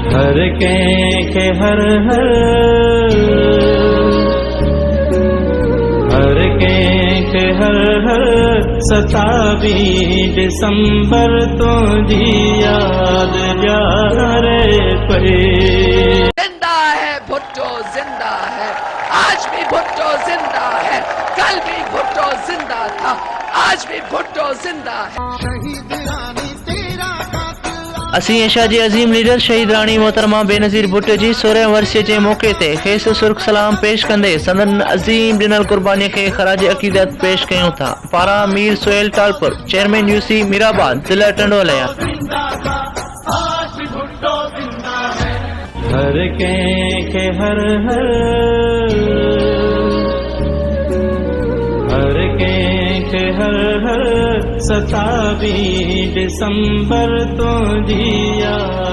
हर के हर के हर 27 दिसंबर तो जी याद प्यारे पे। जिंदा है भुट्टो, जिंदा है, आज भी भुट्टो जिंदा है, कल भी भुट्टो जिंदा था, आज भी भुट्टो जिंदा है। असी एशिया जे अजीम लीडर शहीद राणी मोहतरमा बेनज़ीर भुट्टो जी 16 वर्षीय जे मौके ते खेस सुर्ख सलाम पेश कंदे संदन अजीम डिनल कुर्बानी के खराज अकीदत पेश कयूं था। पारा मीर सोहेल टालपुर, चेयरमैन यूसी मीराबाद, जिला टंडोलिया। हर के हर के हर 27 दिसंबर तो जी याद